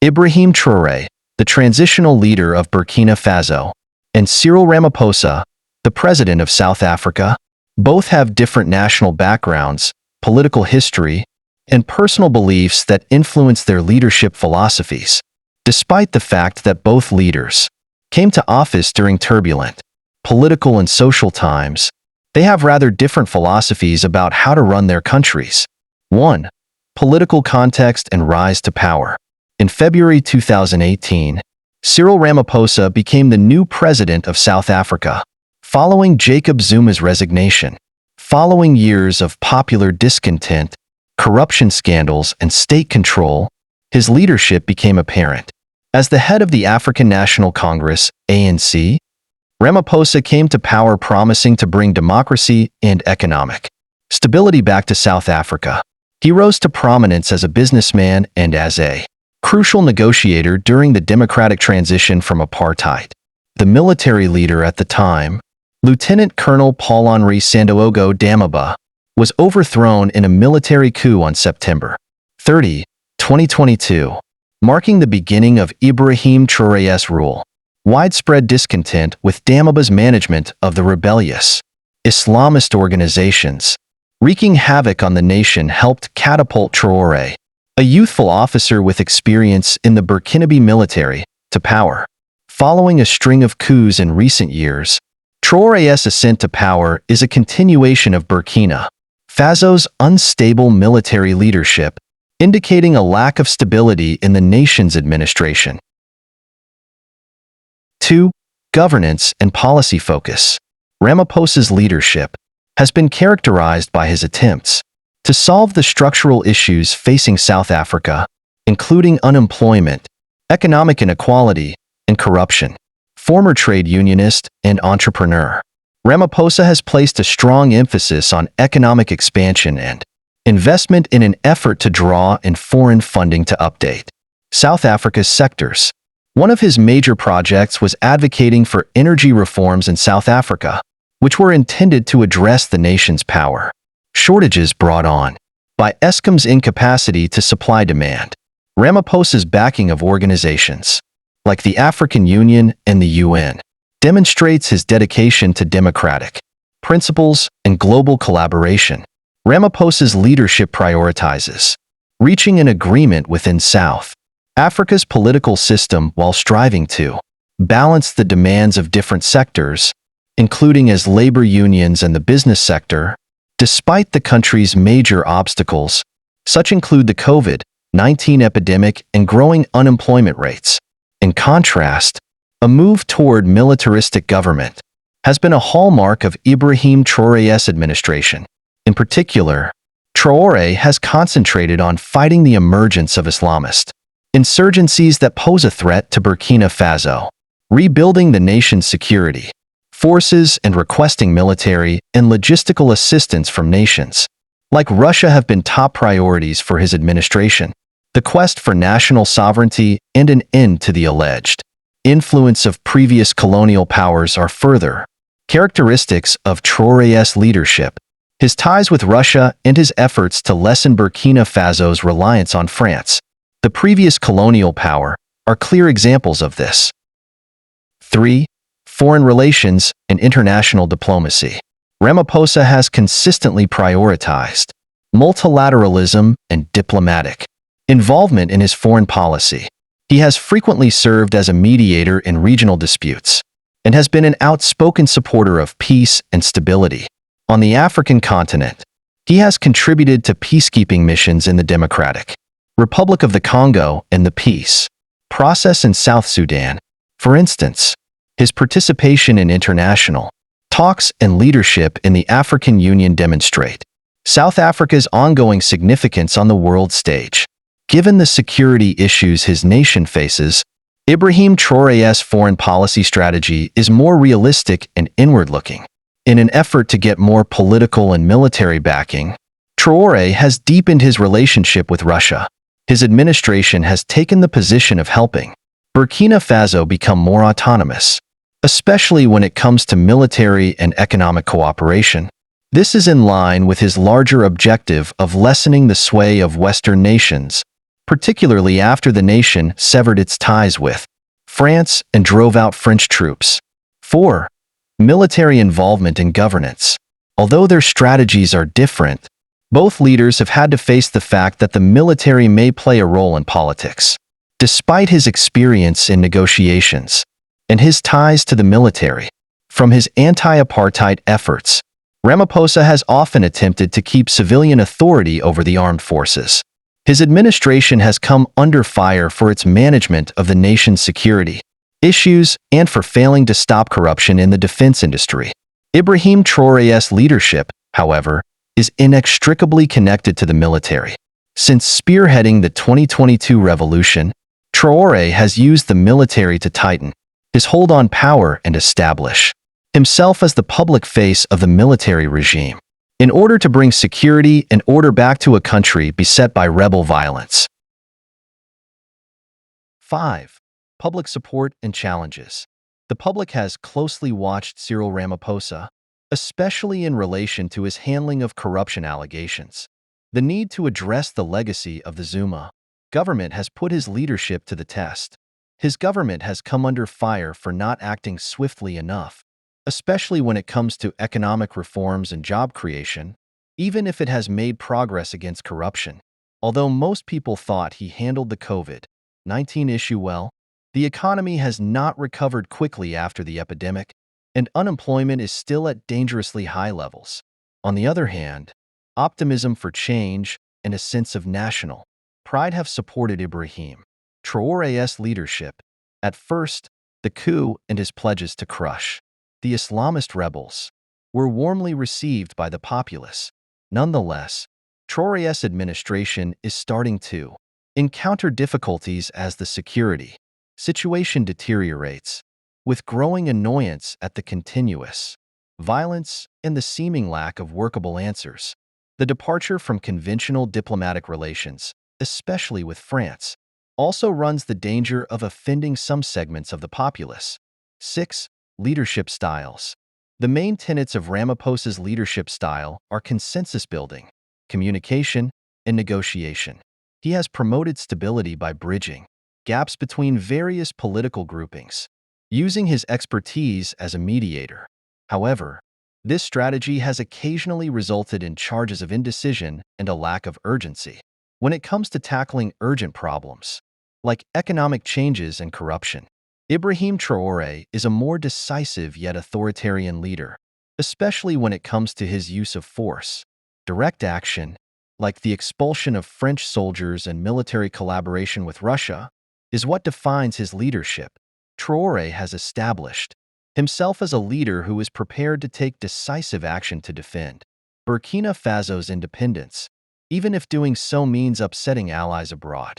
IBRAHIM Traoré, the transitional leader of Burkina Faso, and CYRIL Ramaphosa, the president of South Africa, both have different national backgrounds, political history, and personal beliefs that influence their leadership philosophies. Despite the fact that both leaders came to office during turbulent political and social times, they have rather different philosophies about how to run their countries. 1. Political context and rise to power. In February 2018, CYRIL Ramaphosa became the new president of South Africa, following Jacob Zuma's resignation. Following years of popular discontent, corruption scandals, and state control, his leadership became apparent. As the head of the African National Congress, ANC, Ramaphosa came to power promising to bring democracy and economic stability back to South Africa. He rose to prominence as a businessman and as a crucial negotiator during the democratic transition from apartheid. The military leader at the time, Lieutenant Colonel Paul-Henri Sandaogo Damiba, was overthrown in a military coup on September 30, 2022, marking the beginning of IBRAHIM Traoré's rule. Widespread discontent with Damiba's management of the rebellious Islamist organizations, wreaking havoc on the nation, helped catapult Traoré, a youthful officer with experience in the Burkinabe military, to power. Following a string of coups in recent years, Traoré's ascent to power is a continuation of Burkina Faso's unstable military leadership, indicating a lack of stability in the nation's administration. 2. Governance and policy focus. Ramaphosa's leadership has been characterized by his attempts to solve the structural issues facing South Africa, including unemployment, economic inequality, and corruption. Former trade unionist and entrepreneur, Ramaphosa has placed a strong emphasis on economic expansion and investment in an effort to draw in foreign funding to update South Africa's sectors. One of his major projects was advocating for energy reforms in South Africa, which were intended to address the nation's power shortages brought on by Eskom's incapacity to supply demand. Ramaphosa's backing of organizations like the African Union and the UN demonstrates his dedication to democratic principles and global collaboration. Ramaphosa's leadership prioritizes reaching an agreement within South Africa's political system while striving to balance the demands of different sectors, including as labor unions and the business sector. Despite the country's major obstacles, such include the COVID-19 epidemic and growing unemployment rates. In contrast, a move toward militaristic government has been a hallmark of IBRAHIM Traoré's administration. In particular, Traoré has concentrated on fighting the emergence of Islamist insurgencies that pose a threat to Burkina Faso, rebuilding the nation's security forces and requesting military and logistical assistance from nations like Russia have been top priorities for his administration. The quest for national sovereignty and an end to the alleged influence of previous colonial powers are further characteristics of Traoré's leadership. His ties with Russia and his efforts to lessen Burkina Faso's reliance on France, the previous colonial power, are clear examples of this. 3. Foreign relations and international diplomacy. Ramaphosa has consistently prioritized multilateralism and diplomatic involvement in his foreign policy. He has frequently served as a mediator in regional disputes and has been an outspoken supporter of peace and stability. On the African continent, he has contributed to peacekeeping missions in the Democratic Republic of the Congo and the peace process in South Sudan. For instance, his participation in international talks and leadership in the African Union demonstrate South Africa's ongoing significance on the world stage. Given the security issues his nation faces, IBRAHIM Traoré's foreign policy strategy is more realistic and inward-looking. In an effort to get more political and military backing, Traoré has deepened his relationship with Russia. His administration has taken the position of helping Burkina Faso become more autonomous, especially when it comes to military and economic cooperation. This is in line with his larger objective of lessening the sway of Western nations particularly after the nation severed its ties with France and drove out French troops. 4. Military involvement in governance. Although their strategies are different, both leaders have had to face the fact that the military may play a role in politics. Despite his experience in negotiations and his ties to the military, from his anti-apartheid efforts, Ramaphosa has often attempted to keep civilian authority over the armed forces. His administration has come under fire for its management of the nation's security issues and for failing to stop corruption in the defense industry. IBRAHIM Traore's leadership, however, is inextricably connected to the military. Since spearheading the 2022 revolution, Traore has used the military to tighten his hold on power and establish himself as the public face of the military regime, in order to bring security and order back to a country beset by rebel violence. 5. Public support and challenges. The public has closely watched Cyril Ramaphosa, especially in relation to his handling of corruption allegations. The need to address the legacy of the Zuma government has put his leadership to the test. His government has come under fire for not acting swiftly enough, especially when it comes to economic reforms and job creation, even if it has made progress against corruption. Although most people thought he handled the COVID-19 issue well, the economy has not recovered quickly after the epidemic, and unemployment is still at dangerously high levels. On the other hand, optimism for change and a sense of national pride have supported IBRAHIM Traore's leadership. At first, the coup and his pledges to crush the Islamist rebels were warmly received by the populace. Nonetheless, Traore's administration is starting to encounter difficulties as the security situation deteriorates, with growing annoyance at the continuous violence and the seeming lack of workable answers. The departure from conventional diplomatic relations, especially with France, also runs the danger of offending some segments of the populace. 6. Leadership styles. The main tenets of Ramaphosa's leadership style are consensus building, communication, and negotiation. He has promoted stability by bridging gaps between various political groupings, using his expertise as a mediator. However, this strategy has occasionally resulted in charges of indecision and a lack of urgency when it comes to tackling urgent problems, like economic changes and corruption. IBRAHIM Traore is a more decisive yet authoritarian leader, especially when it comes to his use of force. Direct action, like the expulsion of French soldiers and military collaboration with Russia, is what defines his leadership. Traore has established himself as a leader who is prepared to take decisive action to defend Burkina Faso's independence, even if doing so means upsetting allies abroad.